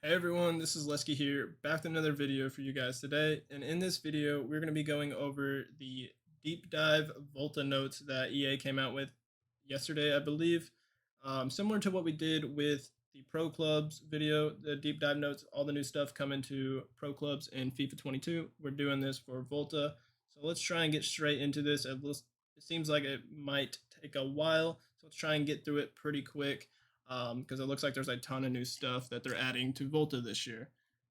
Hey everyone, this is Lesky here, back with another video for you guys today. And in this video, we're going to be going over the deep dive Volta notes that EA came out with yesterday, I believe. Similar to what we did with the Pro Clubs video, the deep dive notes, all the new stuff coming to Pro Clubs in FIFA 22. We're doing this for Volta. So let's try and get straight into this. It seems like it might take a while, so let's try and get through it pretty quick because it looks like there's a ton of new stuff that they're adding to Volta this year.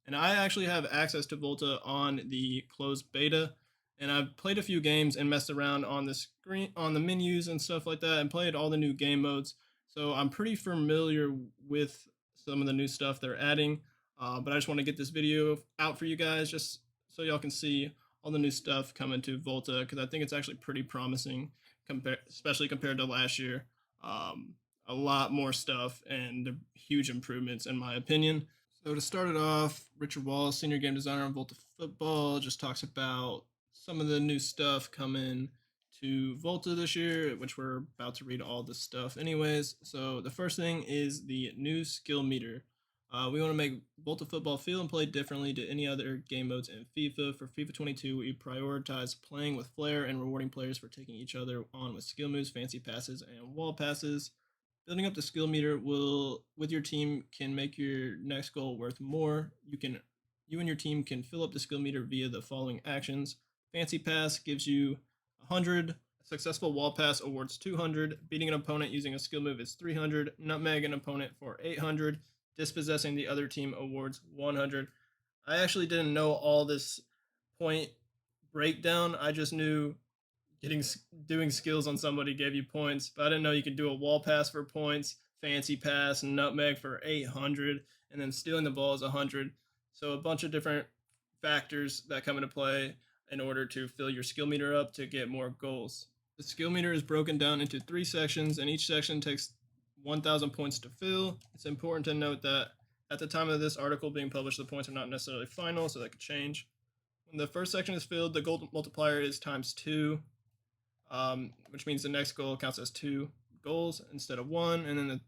And I actually have access to Volta on the closed beta, and I've played a few games and messed around on the screen, on the menus and stuff like that, and played all the new game modes. So I'm pretty familiar with some of the new stuff they're adding, but I just want to get this video out for you guys just so y'all can see all the new stuff coming to Volta, because I think it's actually pretty promising, especially compared to last year. A lot more stuff and huge improvements in my opinion. So to start it off, Richard Wallace, senior game designer on Volta Football, just talks about some of the new stuff coming to Volta this year, which we're about to read all this stuff anyways. So the first thing is the new skill meter. We want to make Volta Football feel and play differently to any other game modes in FIFA. For FIFA 22, we prioritize playing with flair and rewarding players for taking each other on with skill moves, fancy passes, and wall passes. Building up the skill meter with your team can make your next goal worth more. You and your team can fill up the skill meter via the following actions. Fancy pass gives you 100. A successful wall pass awards 200. Beating an opponent using a skill move is 300. Nutmeg an opponent for 800. Dispossessing the other team awards 100. I actually didn't know all this point breakdown. I just knew doing skills on somebody gave you points, but I didn't know you could do a wall pass for points, fancy pass, and nutmeg for 800, and then stealing the ball is 100. So a bunch of different factors that come into play in order to fill your skill meter up to get more goals. The skill meter is broken down into 3 sections, and each section takes 1,000 points to fill. It's important to note that at the time of this article being published, the points are not necessarily final, so that could change. When the first section is filled, the goal multiplier is times 2. Which means the next goal counts as 2 goals instead of 1. And then the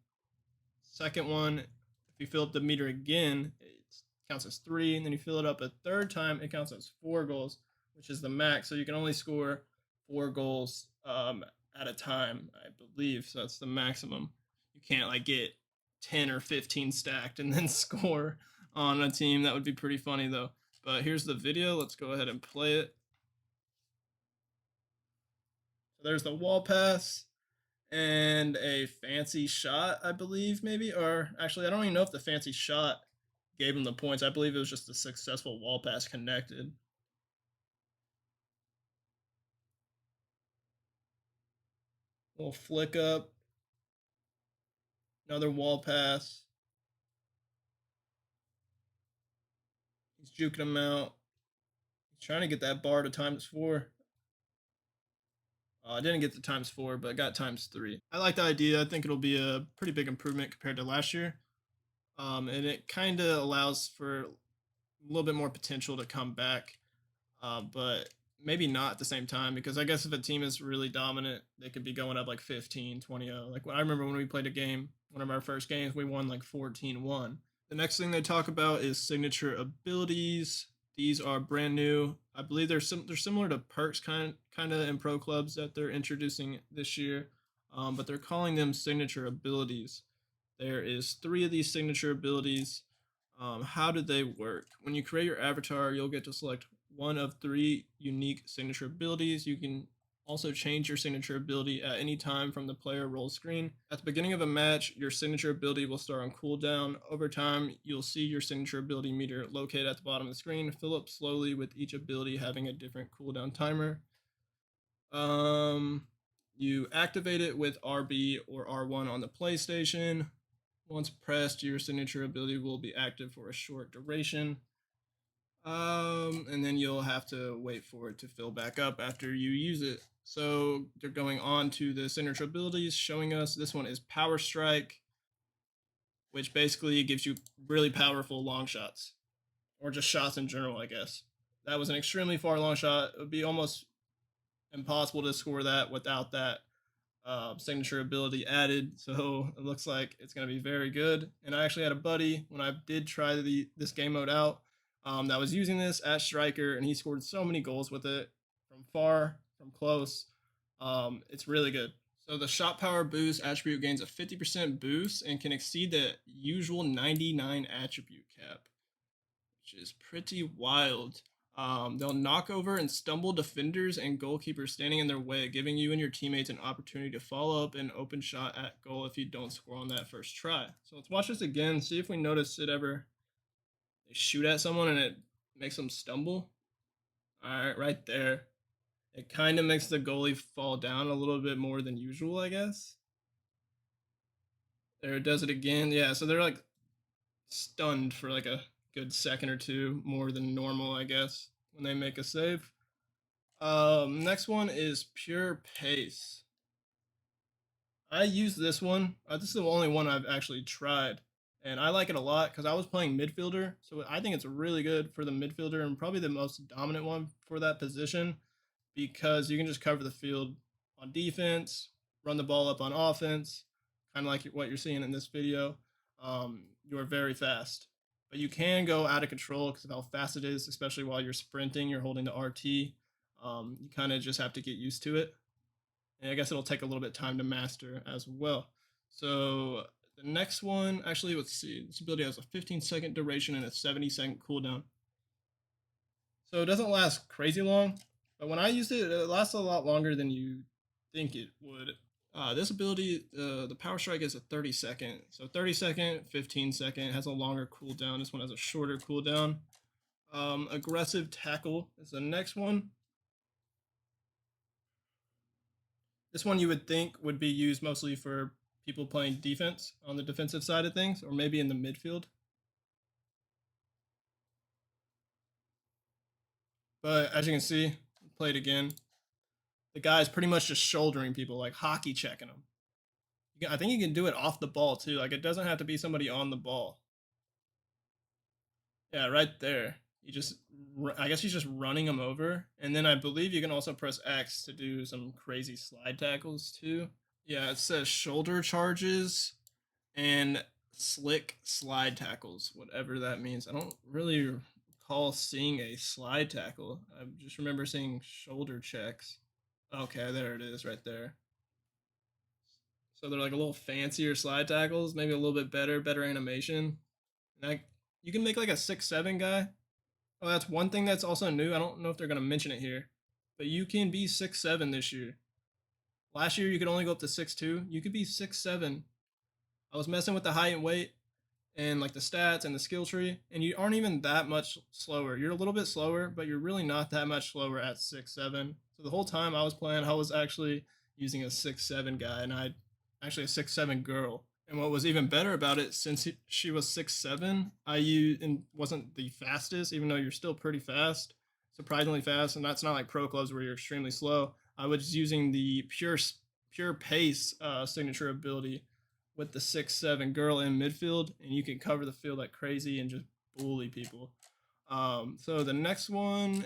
second one, if you fill up the meter again, it counts as 3. And then you fill it up a third time, it counts as 4 goals, which is the max. So you can only score 4 goals at a time, I believe. So that's the maximum. You can't like get 10 or 15 stacked and then score on a team. That would be pretty funny though. But here's the video. Let's go ahead and play it. There's the wall pass and a fancy shot, I believe, maybe. Or actually, I don't even know if the fancy shot gave him the points. I believe it was just a successful wall pass connected. Little flick up. Another wall pass. He's juking him out. He's trying to get that bar to ×4. I didn't get the ×4, but I got ×3. I like the idea. I think it'll be a pretty big improvement compared to last year. And it kind of allows for a little bit more potential to come back, but maybe not at the same time, because I guess if a team is really dominant, they could be going up like 15, 20-0. Like I remember when we played a game, one of our first games, we won like 14-1. The next thing they talk about is signature abilities. These are brand new. I believe they're similar to perks kind of in pro clubs that they're introducing this year, but they're calling them signature abilities. There is 3 of these signature abilities. How do they work? When you create your avatar, you'll get to select one of 3 unique signature abilities. You can also change your signature ability at any time from the player role screen. At the beginning of a match, your signature ability will start on cooldown. Over time, you'll see your signature ability meter located at the bottom of the screen. Fill up slowly with each ability having a different cooldown timer. You activate it with RB or R1 on the PlayStation. Once pressed, your signature ability will be active for a short duration. And then you'll have to wait for it to fill back up after you use it. So they're going on to the signature abilities, showing us this one is Power Strike, which basically gives you really powerful long shots, or just shots in general, I guess. That was an extremely far long shot. It would be almost impossible to score that without that. signature ability added, so it looks like it's going to be very good. And I actually had a buddy when I did try this game mode out that was using this at striker, and he scored so many goals with it from far, from close. It's really good. So the shot power boost attribute gains a 50% boost and can exceed the usual 99 attribute cap, which is pretty wild. They'll knock over and stumble defenders and goalkeepers standing in their way, giving you and your teammates an opportunity to follow up an open shot at goal if you don't score on that first try. So let's watch this again, see if we notice it ever. They shoot at someone and it makes them stumble. All right, right there. It kind of makes the goalie fall down a little bit more than usual, I guess. There, it does it again. Yeah, so they're like stunned for like a good second or two more than normal, I guess, when they make a save. Next one is pure pace. I use this one. This is the only one I've actually tried, and I like it a lot because I was playing midfielder, so I think it's really good for the midfielder and probably the most dominant one for that position because you can just cover the field on defense, run the ball up on offense, kind of like what you're seeing in this video. You're very fast, but you can go out of control because of how fast it is, especially while you're sprinting, you're holding the RT. You kind of just have to get used to it. And I guess it'll take a little bit of time to master as well. So the next one, actually, let's see. This ability has a 15-second duration and a 70-second cooldown. So it doesn't last crazy long, but when I used it, it lasts a lot longer than you think it would. This ability, the power strike is a 30-second. So 30-second, 15-second, has a longer cooldown. This one has a shorter cooldown. Aggressive tackle is the next one. This one you would think would be used mostly for people playing defense on the defensive side of things, or maybe in the midfield. But as you can see, play it again. The guy's pretty much just shouldering people, like hockey checking them. I think you can do it off the ball too. Like it doesn't have to be somebody on the ball. Yeah, right there. I guess he's just running them over. And then I believe you can also press X to do some crazy slide tackles too. Yeah, it says shoulder charges and slick slide tackles, whatever that means. I don't really recall seeing a slide tackle. I just remember seeing shoulder checks. Okay, there it is right there. So they're like a little fancier slide tackles, maybe a little bit better animation. And you can make like a 6'7" guy. Oh, that's one thing that's also new. I don't know if they're going to mention it here, but you can be 6'7" this year. Last year, you could only go up to 6'2". You could be 6'7". I was messing with the height and weight and like the stats and the skill tree, and you aren't even that much slower. You're a little bit slower, but you're really not that much slower at 6'7". So the whole time I was playing, I was actually using a 6'7" guy, and actually a 6'7" girl. And what was even better about it, since she was 6'7", I used and wasn't the fastest, even though you're still pretty fast, surprisingly fast, and that's not like pro clubs where you're extremely slow. I was using the pure pace signature ability with the 6'7" girl in midfield, and you can cover the field like crazy and just bully people. So the next one,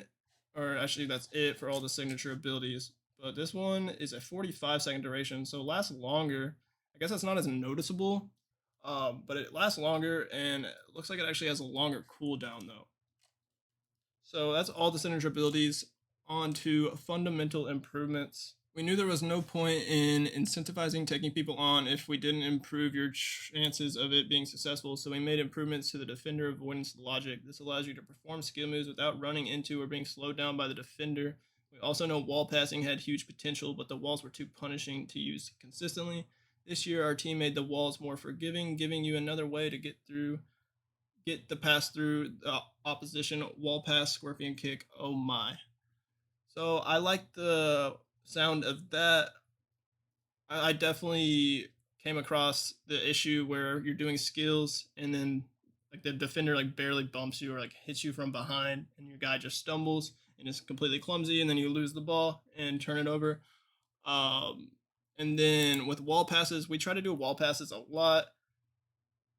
or actually that's it for all the signature abilities, but this one is a 45-second duration, so it lasts longer. I guess that's not as noticeable, but it lasts longer, and it looks like it actually has a longer cooldown though. So that's all the signature abilities. On to fundamental improvements. We knew there was no point in incentivizing taking people on if we didn't improve your chances of it being successful, so we made improvements to the defender avoidance logic. This allows you to perform skill moves without running into or being slowed down by the defender. We also know wall passing had huge potential, but the walls were too punishing to use consistently. This year, our team made the walls more forgiving, giving you another way to get the pass through the opposition. Wall pass, scorpion kick, oh my. So I like the sound of that. I definitely came across the issue where you're doing skills and then like the defender like barely bumps you or like hits you from behind and your guy just stumbles and is completely clumsy and then you lose the ball and turn it over. And then with wall passes, we try to do wall passes a lot,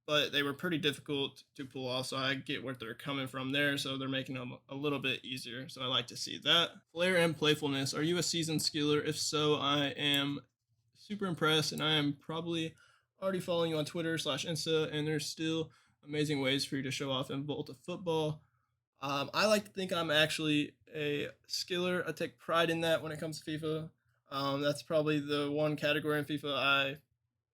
but they were pretty difficult to pull off, so I get where they're coming from there, so they're making them a little bit easier, so I like to see that. Flair and playfulness. Are you a seasoned skiller? If so, I am super impressed, and I am probably already following you on Twitter slash Insta, and there's still amazing ways for you to show off in Volta football. I like to think I'm actually a skiller. I take pride in that when it comes to FIFA. That's probably the one category in FIFA I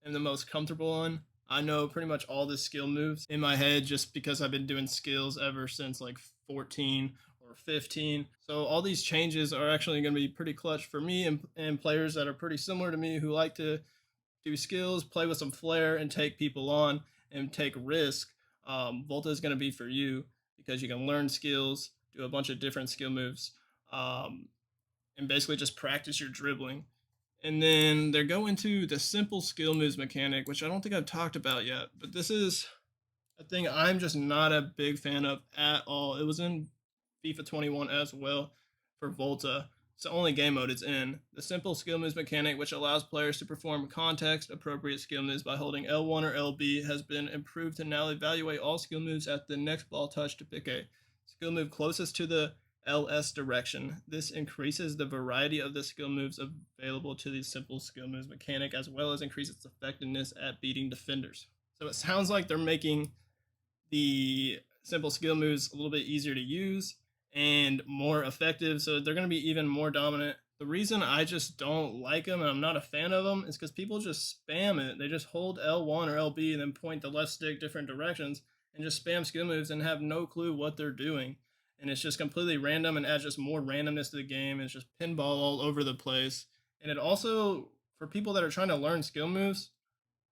am the most comfortable on. I know pretty much all the skill moves in my head just because I've been doing skills ever since like 14 or 15. So all these changes are actually going to be pretty clutch for me and players that are pretty similar to me who like to do skills, play with some flair, and take people on and take risk. Volta is going to be for you because you can learn skills, do a bunch of different skill moves, um, and basically just practice your dribbling. And then they're going to the simple skill moves mechanic, which I don't think I've talked about yet, but this is a thing I'm just not a big fan of at all. It was in FIFA 21 as well for Volta. It's the only game mode it's in. The simple skill moves mechanic, which allows players to perform context-appropriate skill moves by holding L1 or LB, has been improved to now evaluate all skill moves at the next ball touch to pick a skill move closest to the LS direction. This increases the variety of the skill moves available to the simple skill moves mechanic, as well as increases its effectiveness at beating defenders. So it sounds like they're making the simple skill moves a little bit easier to use and more effective, so they're going to be even more dominant. The reason I just don't like them and I'm not a fan of them is because people just spam it. They just hold L1 or LB and then point the left stick different directions and just spam skill moves and have no clue what they're doing. And it's just completely random and adds just more randomness to the game. It's just pinball all over the place. And it also, for people that are trying to learn skill moves,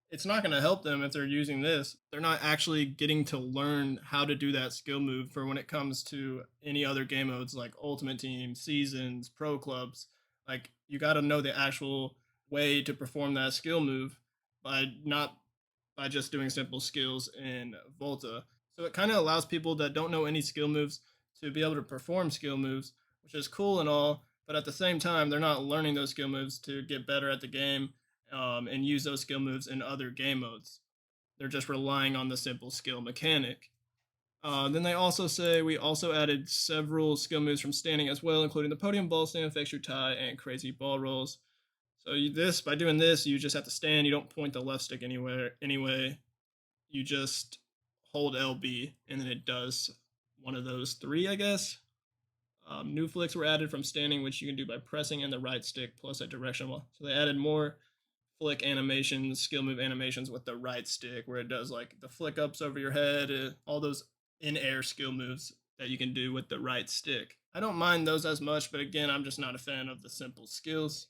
it's not going to help them if they're using this. They're not actually getting to learn how to do that skill move for when it comes to any other game modes like Ultimate Team, Seasons, Pro Clubs. Like, you got to know the actual way to perform that skill move by not by just doing simple skills in Volta. So it kind of allows people that don't know any skill moves to be able to perform skill moves, which is cool and all, but at the same time, they're not learning those skill moves to get better at the game and use those skill moves in other game modes. They're just relying on the simple skill mechanic. Then they also say we also added several skill moves from standing as well, including the podium ball stand, fixture tie, and crazy ball rolls. So by doing this, you just have to stand. You don't point the left stick anywhere. Anyway, you just hold LB, and then it does one of those three, I guess. New flicks were added from standing, which you can do by pressing in the right stick plus a directional. So they added more flick animations, skill move animations with the right stick, where it does like the flick ups over your head, all those in-air skill moves that you can do with the right stick. I don't mind those as much, but again, I'm just not a fan of the simple skills.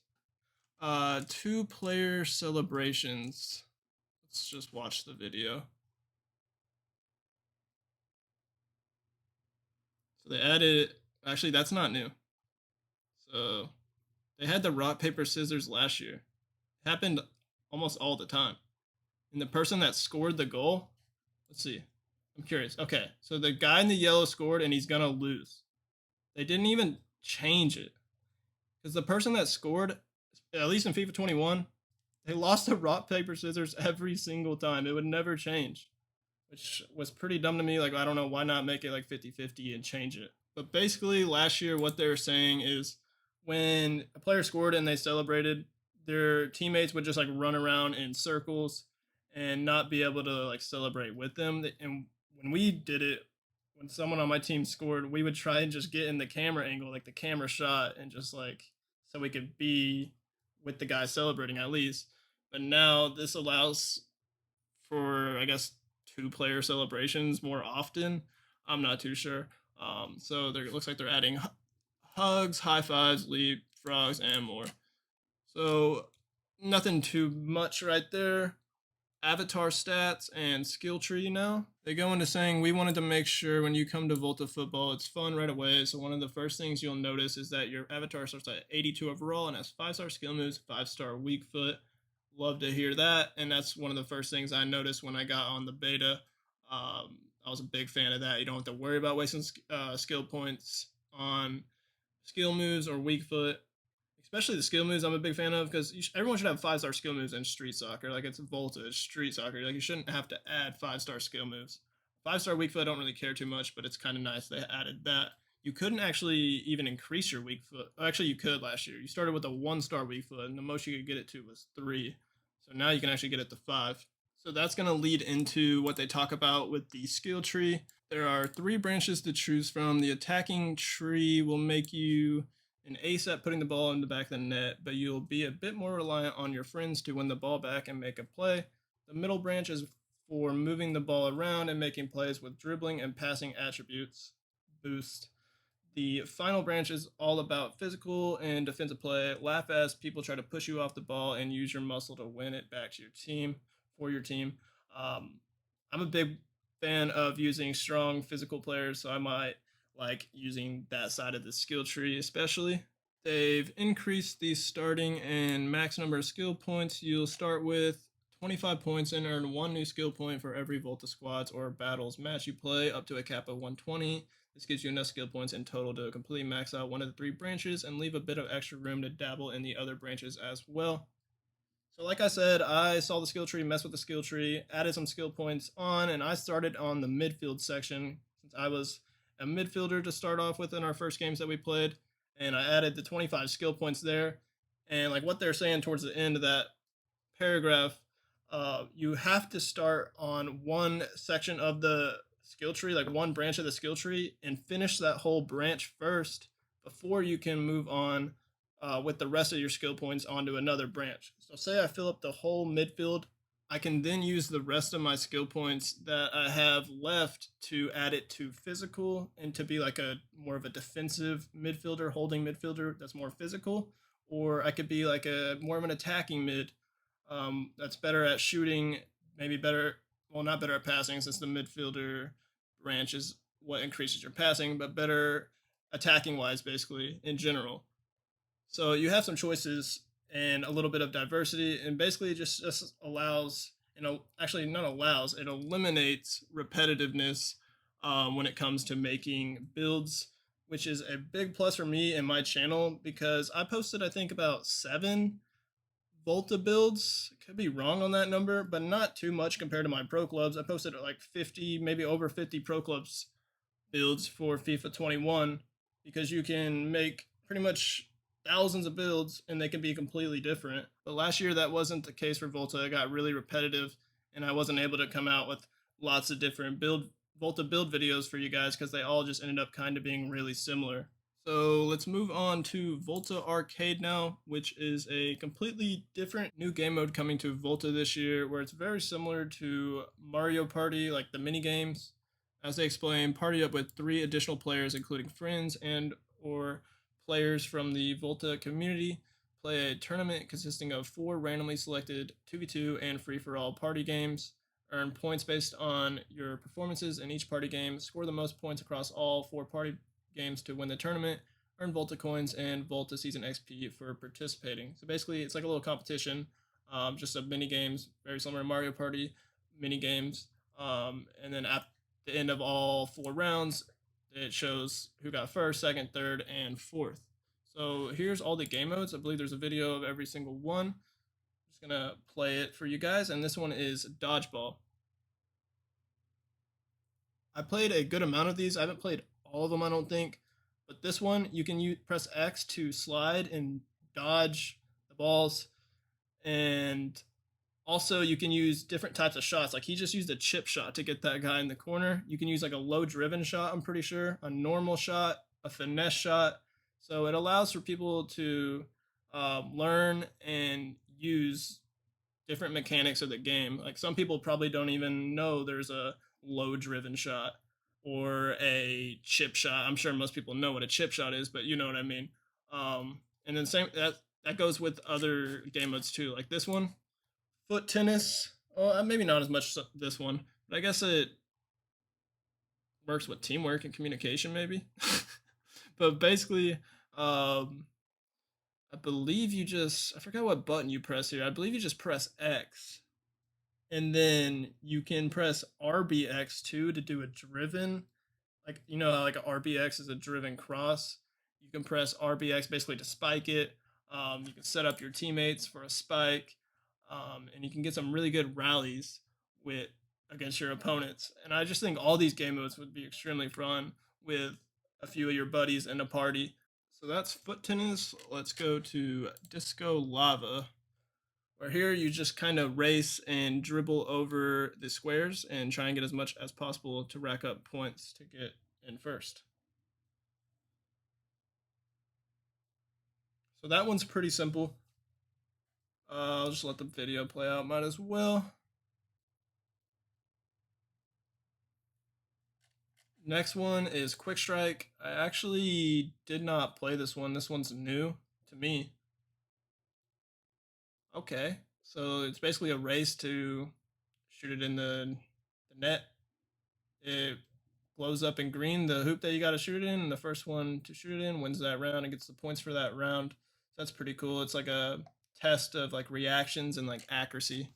2-player celebrations. Let's just watch the video. So they added, actually that's not new. So they had the rock, paper, scissors last year. It happened almost all the time. And the person that scored the goal, let's see. I'm curious. Okay, so the guy in the yellow scored and he's gonna lose. They didn't even change it. Because the person that scored, at least in FIFA 21, they lost to rock, paper, scissors every single time. It would never change, which was pretty dumb to me. Like, I don't know, why not make it like 50-50 and change it? But basically, last year, what they were saying is when a player scored and they celebrated, their teammates would just like run around in circles and not be able to like celebrate with them. And when we did it, when someone on my team scored, we would try and just get in the camera angle, like the camera shot, and just like so we could be with the guy celebrating at least. But now this allows for, I guess, 2-player celebrations more often. I'm not too sure. So it looks like they're adding hugs, high fives, leapfrogs, and more. So nothing too much right there. Avatar stats and skill tree now. They go into saying we wanted to make sure when you come to Volta Football, it's fun right away. So one of the first things you'll notice is that your avatar starts at 82 overall and has 5-star skill moves, 5-star weak foot. Love to hear that. And that's one of the first things I noticed when I got on the beta. I was a big fan of that. You don't have to worry about wasting skill points on skill moves or weak foot. Especially the skill moves I'm a big fan of, because everyone should have 5-star skill moves in Street Soccer. Like, it's Volta, it's Street Soccer. Like, you shouldn't have to add 5-star skill moves. 5-star weak foot I don't really care too much, but it's kind of nice they added that. you couldn't actually even increase your weak foot. Actually, you could last year. You started with a 1-star weak foot, and the most you could get it to was 3. So now you can actually get it to 5. So that's going to lead into what they talk about with the skill tree. There are 3 branches to choose from. The attacking tree will make you an ace at putting the ball in the back of the net, but you'll be a bit more reliant on your friends to win the ball back and make a play. The middle branch is for moving the ball around and making plays with dribbling and passing attributes boost. The final branch is all about physical and defensive play. Laugh as people try to push you off the ball and use your muscle to win it back to your team, for your team. I'm a big fan of using strong physical players, so I might like using that side of the skill tree especially. They've increased the starting and max number of skill points. You'll start with 25 points and earn 1 new skill point for every Volta Squads or battles match you play, up to a cap of 120. This gives you enough skill points in total to completely max out one of the 3 branches and leave a bit of extra room to dabble in the other branches as well. So like I said, I saw the skill tree, messed with the skill tree, added some skill points on, and I started on the midfield section since I was a midfielder to start off with in our first games that we played, and I added the 25 skill points there. And like what they're saying towards the end of that paragraph, you have to start on one section of the skill tree, like one branch of the skill tree, and finish that whole branch first before you can move on with the rest of your skill points onto another branch. So say I fill up the whole midfield, I can then use the rest of my skill points that I have left to add it to physical and to be like a more of a defensive midfielder, holding midfielder that's more physical, or I could be like a more of an attacking mid that's better at shooting, maybe better, well, not better at passing since the midfielder branch is what increases your passing, but better attacking wise, basically, in general. So you have some choices and a little bit of diversity, and basically just allows, actually not allows, it eliminates repetitiveness when it comes to making builds, which is a big plus for me and my channel because I posted, I think, about 7 Volta builds. Could be wrong on that number, but not too much compared to my pro clubs. I posted like 50, maybe over 50 pro clubs builds for FIFA 21 because you can make pretty much thousands of builds and they can be completely different. But last year that wasn't the case for Volta. It got really repetitive and I wasn't able to come out with lots of different Volta build videos for you guys because they all just ended up kind of being really similar. So let's move on to Volta Arcade now, which is a completely different new game mode coming to Volta this year, where it's very similar to Mario Party, like the mini games. As they explain, party up with 3 additional players, including friends and or players from the Volta community. Play a tournament consisting of 4 randomly selected 2v2 and free-for-all party games. Earn points based on your performances in each party game. Score the most points across all 4 party games to win the tournament. Earn Volta coins and Volta season XP for participating. So basically, it's like a little competition, just of mini games, very similar to Mario Party mini games. And then at the end of all 4 rounds, it shows who got first, second, third, and fourth. So here's all the game modes. I believe there's a video of every single one. I'm just gonna play it for you guys, and this one is dodgeball. I played a good amount of these. I haven't played all of them, I don't think, but this one you can press X to slide and dodge the balls, and also you can use different types of shots. Like he just used a chip shot to get that guy in the corner. You can use like a low driven shot, I'm pretty sure, a normal shot, a finesse shot. So it allows for people to learn and use different mechanics of the game. Like some people probably don't even know there's a low driven shot or a chip shot. I'm sure most people know what a chip shot is, but you know what I mean. And then same that goes with other game modes too, like this one, foot tennis. Well, maybe not as much this one, but I guess it works with teamwork and communication, maybe. But basically, I believe I forgot what button you press here. I believe you just press X. And then you can press RBX2 to do a driven. Like, you know how like a RBX is a driven cross? You can press RBX basically to spike it. You can set up your teammates for a spike. And you can get some really good rallies against your opponents. And I just think all these game modes would be extremely fun with a few of your buddies in a party. So that's foot tennis. Let's go to disco lava, where here you just kind of race and dribble over the squares and try and get as much as possible to rack up points to get in first. So that one's pretty simple. I'll just let the video play out, might as well. Next one is Quick Strike. I actually did not play this one. This one's new to me. Okay, so it's basically a race to shoot it in the net. It blows up in green, the hoop that you got to shoot it in, and the first one to shoot it in wins that round and gets the points for that round. So that's pretty cool. It's like a test of like reactions and like accuracy.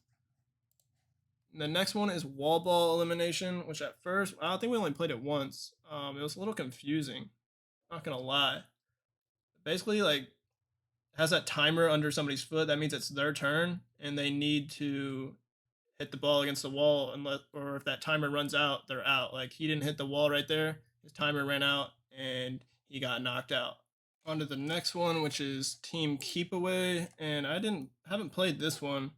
And the next one is wall ball elimination, which at first I think we only played it once. It was a little confusing. Not gonna lie. Basically, like has that timer under somebody's foot. That means it's their turn, and they need to hit the ball against the wall, unless or if that timer runs out, they're out. Like he didn't hit the wall right there. His timer ran out, and he got knocked out. On to the next one, which is team keep away, and haven't played this one.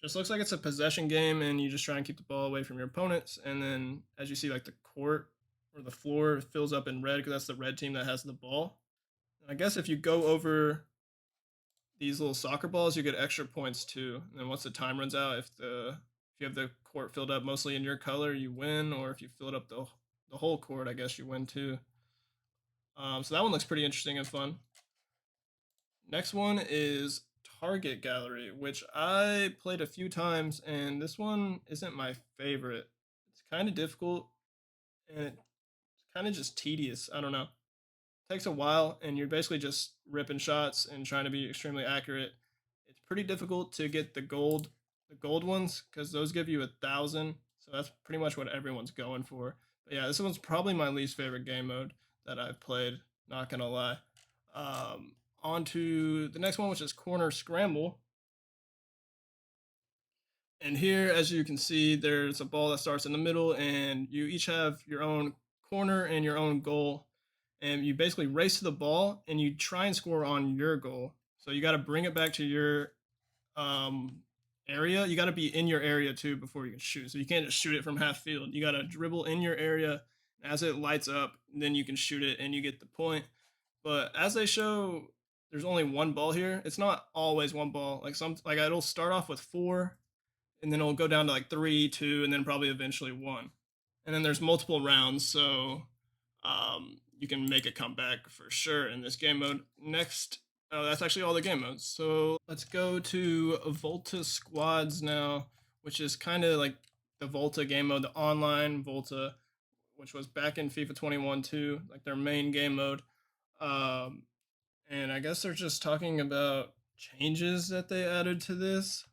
Just looks like it's a possession game, and you just try and keep the ball away from your opponents. And then, as you see, like the court or the floor fills up in red because that's the red team that has the ball. And I guess if you go over these little soccer balls, you get extra points too. And then once the time runs out, if you have the court filled up mostly in your color, you win. Or if you fill it up the whole court, I guess you win too. So that one looks pretty interesting and fun. Next one is Target Gallery, which I played a few times, and this one isn't my favorite. It's kind of difficult, and it's kind of just tedious. I don't know. It takes a while, and you're basically just ripping shots and trying to be extremely accurate. It's pretty difficult to get the gold ones, because those give you 1,000. So that's pretty much what everyone's going for. But yeah, this one's probably my least favorite game mode that I've played. Not gonna lie. On to the next one, which is Corner Scramble. And here, as you can see, there's a ball that starts in the middle, and you each have your own corner and your own goal. And you basically race to the ball, and you try and score on your goal. So you got to bring it back to your area. You got to be in your area too before you can shoot. So you can't just shoot it from half field. You got to dribble in your area. As it lights up, then you can shoot it, and you get the point. But as they show, there's only one ball here. It's not always one ball. Like it'll start off with 4, and then it'll go down to like 3, 2, and then probably eventually 1. And then there's multiple rounds, so you can make a comeback for sure in this game mode. Next, that's actually all the game modes. So let's go to Volta Squads now, which is kind of like the Volta game mode, the online Volta, which was back in FIFA 21 too, like their main game mode. And I guess they're just talking about changes that they added to this.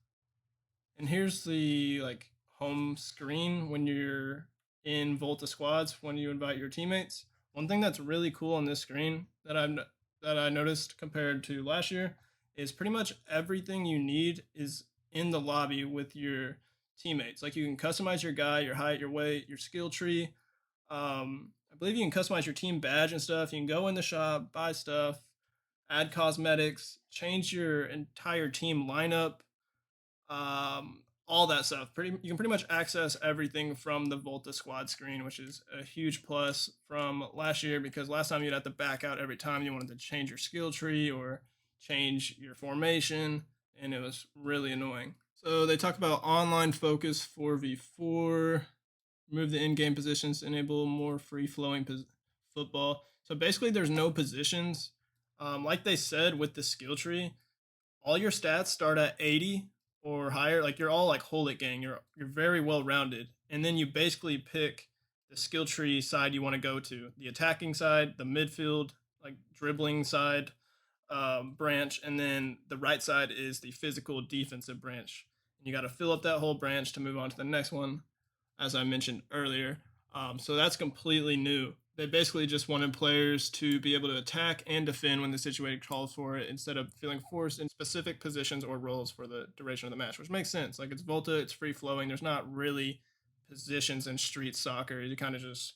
And here's the like home screen when you're in Volta Squads when you invite your teammates. One thing that's really cool on this screen that I noticed compared to last year is pretty much everything you need is in the lobby with your teammates. Like you can customize your guy, your height, your weight, your skill tree. I believe you can customize your team badge and stuff. You can go in the shop, buy stuff, add cosmetics, change your entire team lineup, all that stuff. You can pretty much access everything from the Volta Squad screen, which is a huge plus from last year because last time you'd have to back out every time you wanted to change your skill tree or change your formation, and it was really annoying. So they talk about online focus 4v4, remove the in-game positions to enable more free-flowing football. So basically there's no positions. Like they said with the skill tree, all your stats start at 80 or higher. Like you're all like hold it gang. You're very well rounded. And then you basically pick the skill tree side you want to go to. The attacking side, the midfield, like dribbling side branch, and then the right side is the physical defensive branch. And you got to fill up that whole branch to move on to the next one, as I mentioned earlier. So that's completely new. They basically just wanted players to be able to attack and defend when the situation calls for it instead of feeling forced in specific positions or roles for the duration of the match, which makes sense. Like it's Volta, it's free flowing. There's not really positions in street soccer. You kind of just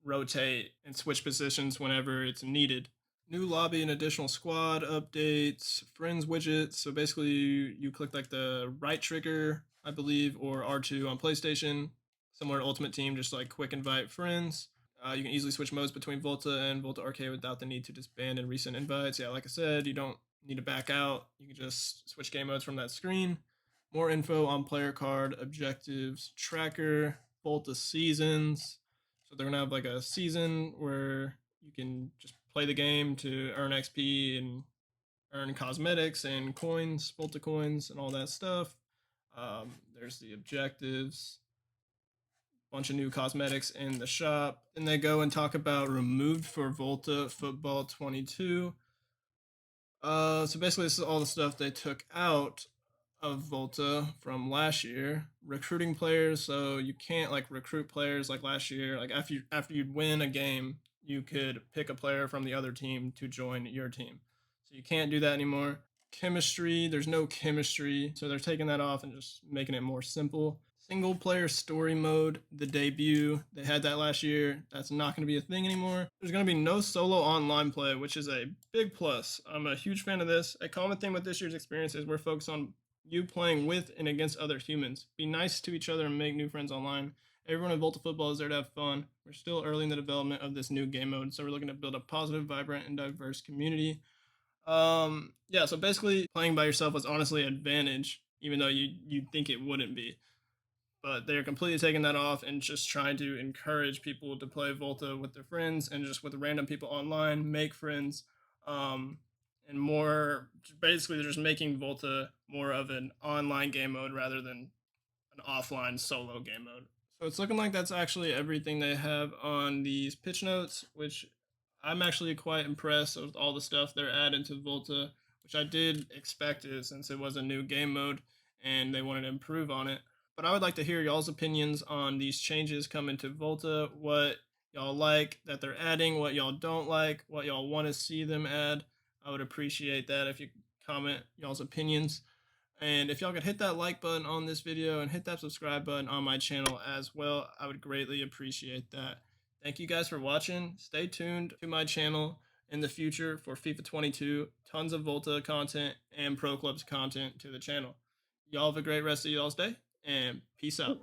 rotate and switch positions whenever it's needed. New lobby and additional squad updates, friends widgets. So basically, you click like the right trigger, I believe, or R2 on PlayStation, similar to Ultimate Team, just like quick invite friends. You can easily switch modes between Volta and Volta Arcade without the need to disband and resend invites. Yeah, like I said, you don't need to back out. You can just switch game modes from that screen. More info on player card, objectives, tracker, Volta seasons. So they're gonna have like a season where you can just play the game to earn XP and earn cosmetics and coins, Volta coins, and all that stuff. There's the objectives, bunch of new cosmetics in the shop. And they go and talk about removed for Volta Football 22. So basically, this is all the stuff they took out of Volta from last year. Recruiting players, so you can't like recruit players like last year. Like after you'd win a game, you could pick a player from the other team to join your team. So you can't do that anymore. Chemistry, there's no chemistry, so they're taking that off and just making it more simple. Single player story mode, the debut. They had that last year. That's not going to be a thing anymore. There's going to be no solo online play, which is a big plus. I'm a huge fan of this. A common thing with this year's experience is we're focused on you playing with and against other humans. Be nice to each other and make new friends online. Everyone in Volta Football is there to have fun. We're still early in the development of this new game mode, so we're looking to build a positive, vibrant, and diverse community. Yeah, so basically playing by yourself was honestly an advantage, even though you'd think it wouldn't be. But they're completely taking that off and just trying to encourage people to play Volta with their friends and just with random people online, make friends, and more. Basically, they're just making Volta more of an online game mode rather than an offline solo game mode. So it's looking like that's actually everything they have on these pitch notes, which I'm actually quite impressed with all the stuff they're adding to Volta, which I did expect it since it was a new game mode and they wanted to improve on it. But I would like to hear y'all's opinions on these changes coming to Volta, what y'all like that they're adding, what y'all don't like, what y'all want to see them add. I would appreciate that if you comment y'all's opinions. And if y'all could hit that like button on this video and hit that subscribe button on my channel as well, I would greatly appreciate that. Thank you guys for watching. Stay tuned to my channel in the future for FIFA 22, tons of Volta content and Pro Clubs content to the channel. Y'all have a great rest of y'all's day, and peace out.